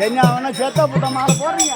என்ன அவனை செத்த புட்ட மாற போறீங்க.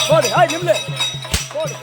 போடு நிம்மு போடு.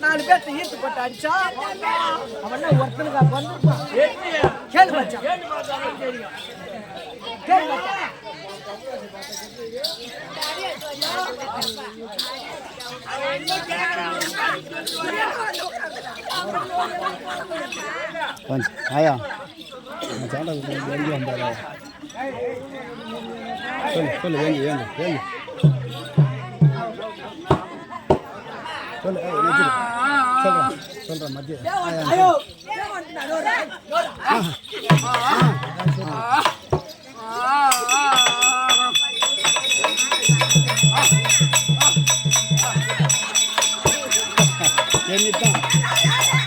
நாலு பேர்த்த ஈர்த்து போட்டு அடிச்சா அவன் ஒருத்தனுக்கு வந்துருப்பான். கேளு மச்சான், கேளு மச்சான். ஆயா சாண்டா வேண்டி வந்தாரா சொல்லு சொல்லு வேண்டி வேண்டி வேண்டி சொல்லு சொல்றேன் சொல்றேன் மத்திய என்னதான்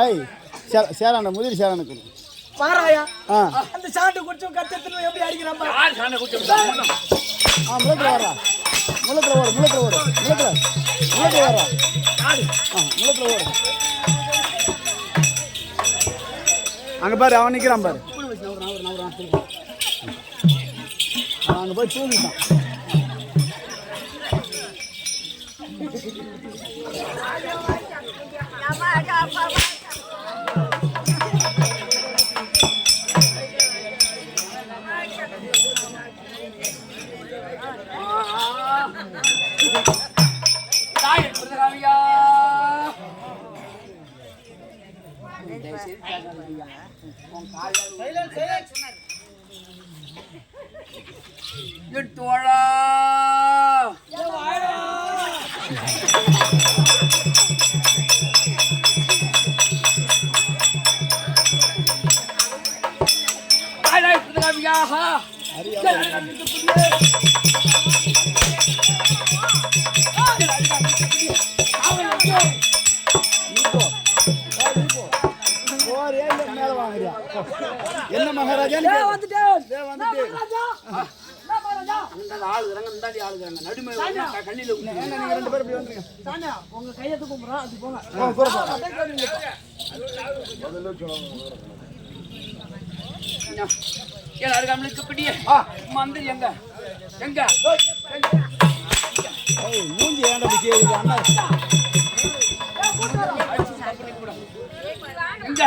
ஏய் சேரான முதிரி சேரானுக்கு பாராயா ஆ அந்த சாண்டை குடிச்சோம் கத்தத்துல எப்படி அடிக்கிறான் பாரு. யார் சாண்டை குடிச்சா ஆ முளத்துல வரா முளத்துல ஓடு முளத்துல ஓடு முளத்துல வரா ஆ முளத்துல ஓடு அங்கே பாரு அவன் நிற்கிறான் பாரு அங்கே போய் தூங்கிட்டான் தோழா மேல வாங்குறியா என்ன மகாராஜா உங்க கையெழுத்து கும்பிடுறோம் அது போங்க எல்லாருக்கும் பிடிய மந்திரி எங்க எங்க மூஞ்சி ஏன்டா கேக்குது அண்ணா எங்க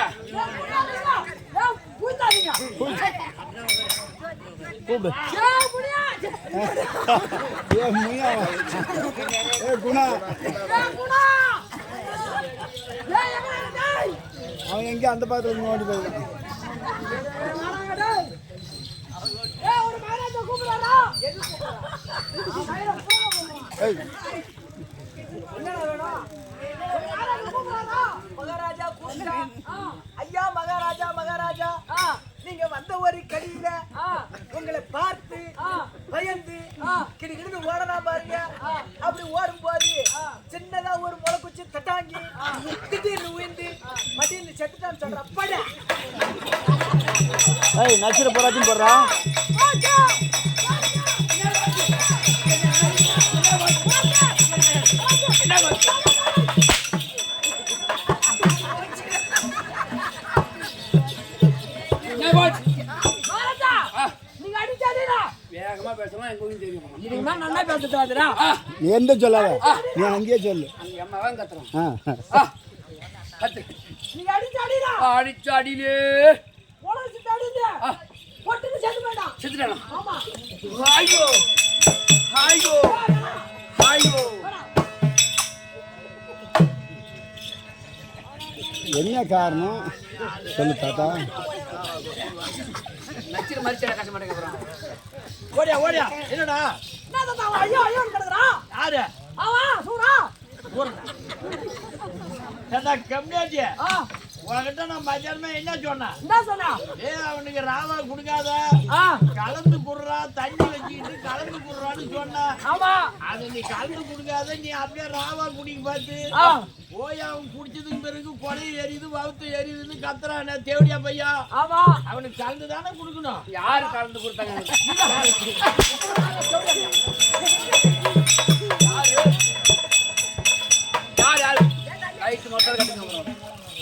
கூப்பிடு ஏ முனியா ஏ குணா அவன் எங்க அந்த பக்கத்துல ஓடி போயிருக்கான் மகாராஜா ஐயா மகாராஜா மகாராஜா நீங்க வந்த ஒரு கடியில உங்களை பார்த்து பயந்து கிடுகிடு ஓடலாம் பாருங்க. அப்படி ஓடும் போது சின்னதா ஒரு முளைக்குச்சி தட்டாங்கி திடீர்னு உயிர்ந்து மடியில் செத்துட்டான்னு சொல்ற பட நச்சுற போராட்டம் போடுறான் நீ எந்த சொல்லாத நீ அங்கேயே சொல்லு அடிச்சு அடியிலே ஐயோ ஐயோ ஐயோ என்ன காரணம் சொல்லு தாத்தா நச்சிர மரிச்சட கஷ்ட மாட்டேங்க ஓடியா ஓடியா என்னடா ஐயோ ஐயோ கிடக்குறான் யாரு ஆவா சூரா ஏண்டா கம்மியாச்சி உனக்கிட்ட நான் மத்தியானமே என்ன சொன்னேன் என்ன சொன்னா அவனுக்கு ராவா குடுக்காத கலந்து குடுறா தண்ணி வச்சுக்கிட்டு கலந்து குடுறான்னு சொன்ன ஆமா அது நீ கலந்து குடுக்காத நீ அப்படியே ராவா குடிக்க பார்த்து போய் அவன் குடிச்சதுக்கு பிறகு கொலை எரியுது வவுத்து எரியுதுன்னு கத்துறான தேவடியா பையா ஆமா அவனுக்கு கலந்து தானே குடுக்கணும் யாரு கலந்து கொடுத்தாங்க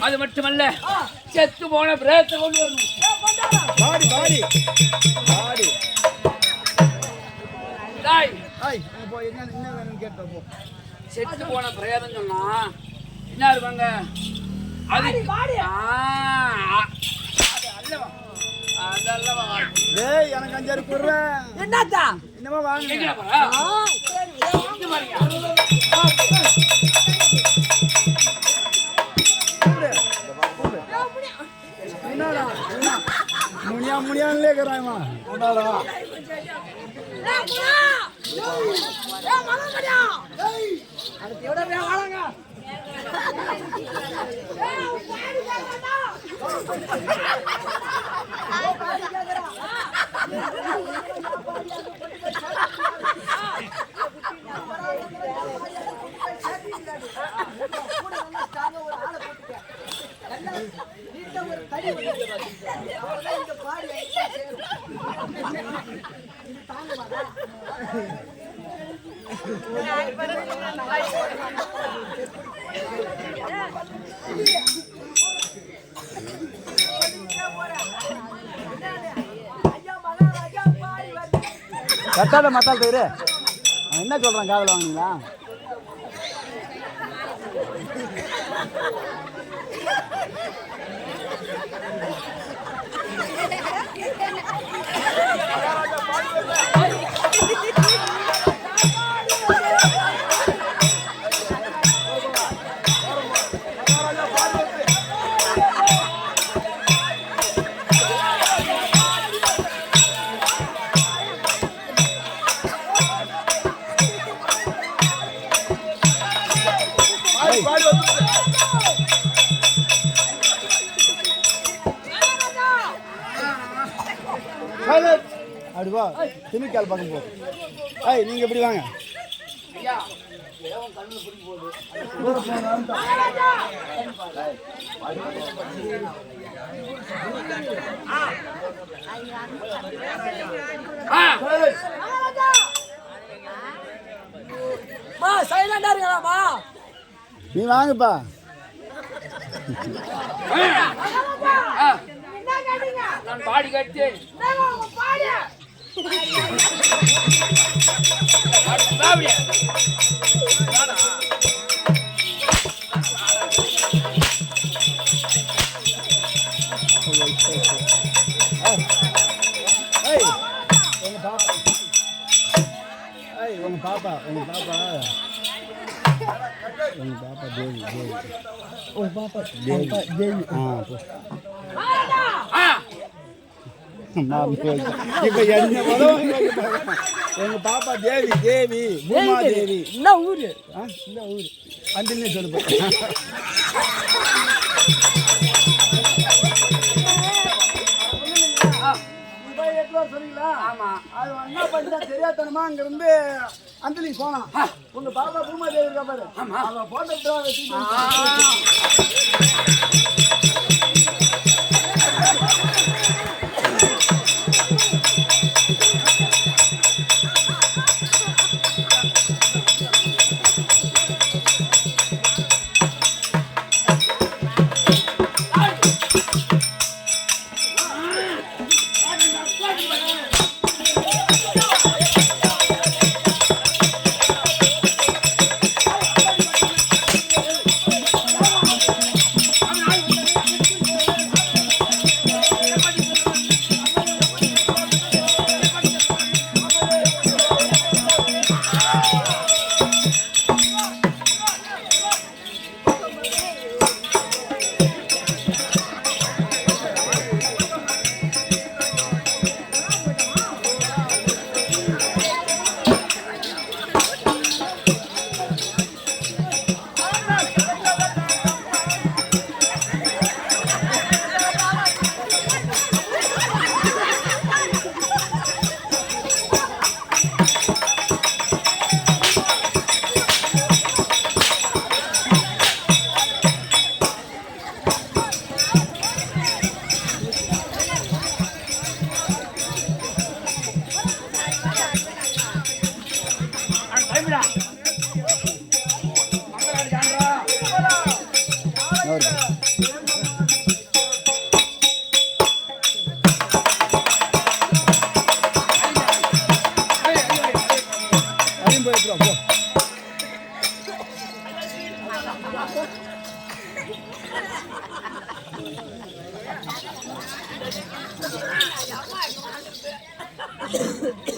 அது மட்டுமல்ல செத்து போன பிரேத்தை கொண்டு வரணும் பாடி பாடி பாடி என்ன வேணும்னு கேட்டப்போ செத்து போன பிரேதம் சொன்னா என்ன இருப்பாங்க அது அல்லவா அதல்லவா டேய் எனக்கு அஞ்சாறு குடுறேன் என்னடா என்னமா வாங்க எங்கடா போற இங்க பாருங்க முனியா முனியான்னு லேக்கறாமா உன்னாடா அடுத்து எவ்வளோ பேர் வாழாங்க கட்டாத மத்தால் தயிர் என்ன சொல்கிறான் காதில் வாங்கினீங்களா? அப்படி வா திமிக்கால் பக்கம் போ. ஐய் நீங்க எப்படி வாங்க. நீ வாங்கப்பா. நான் பாடி கட்டேன். உங்க பாப்பா தேவி உங்க பாப்பா தேவி இப்ப என்ன எங்க பாப்பா தேவி பூமா தேவி என்ன ஊரு அந்திலே சொல்லுப்பா. சொன்னீங்களா? ஆமா. அது என்ன பண்ணா தெரியாதனமா அங்க இருந்து அந்தலிக்கு போனான். உங்க பாப்பா பூமா தேவி இருக்கா பாரு. அவ போட்டோ வச்சு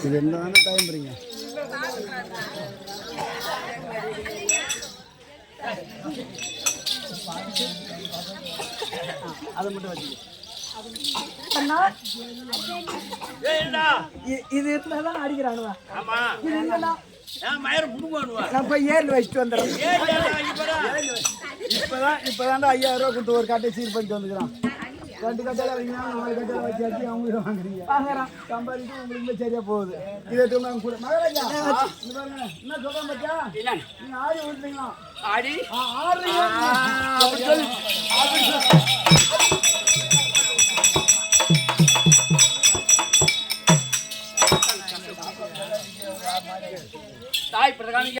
இது என்னதான டைம் பண்றீங்க? அதை மட்டும் வச்சுக்க. இது இருந்தாதான் அடிக்கிறானுவா. இது இல்லைன்னா நான் போய் ஏர்ல வச்சுட்டு வந்துடுறேன். இப்பதான் 5000 ரூபா கொடுத்து ஒரு கட்டை சீர் பண்ணிட்டு வந்துக்கிறான். 2 கட்டையில வைங்கன்னா 4 கட்டையில வச்சு அவங்க வாங்குறீங்க. சம்பாதிச்சு உங்களுக்கு சரியா போகுது. இதை கூட மகாராஜா என்ன சொல்றேன் பத்தியா? நீங்க ஆடி விட்டுறீங்களா? ஆடுறீங்க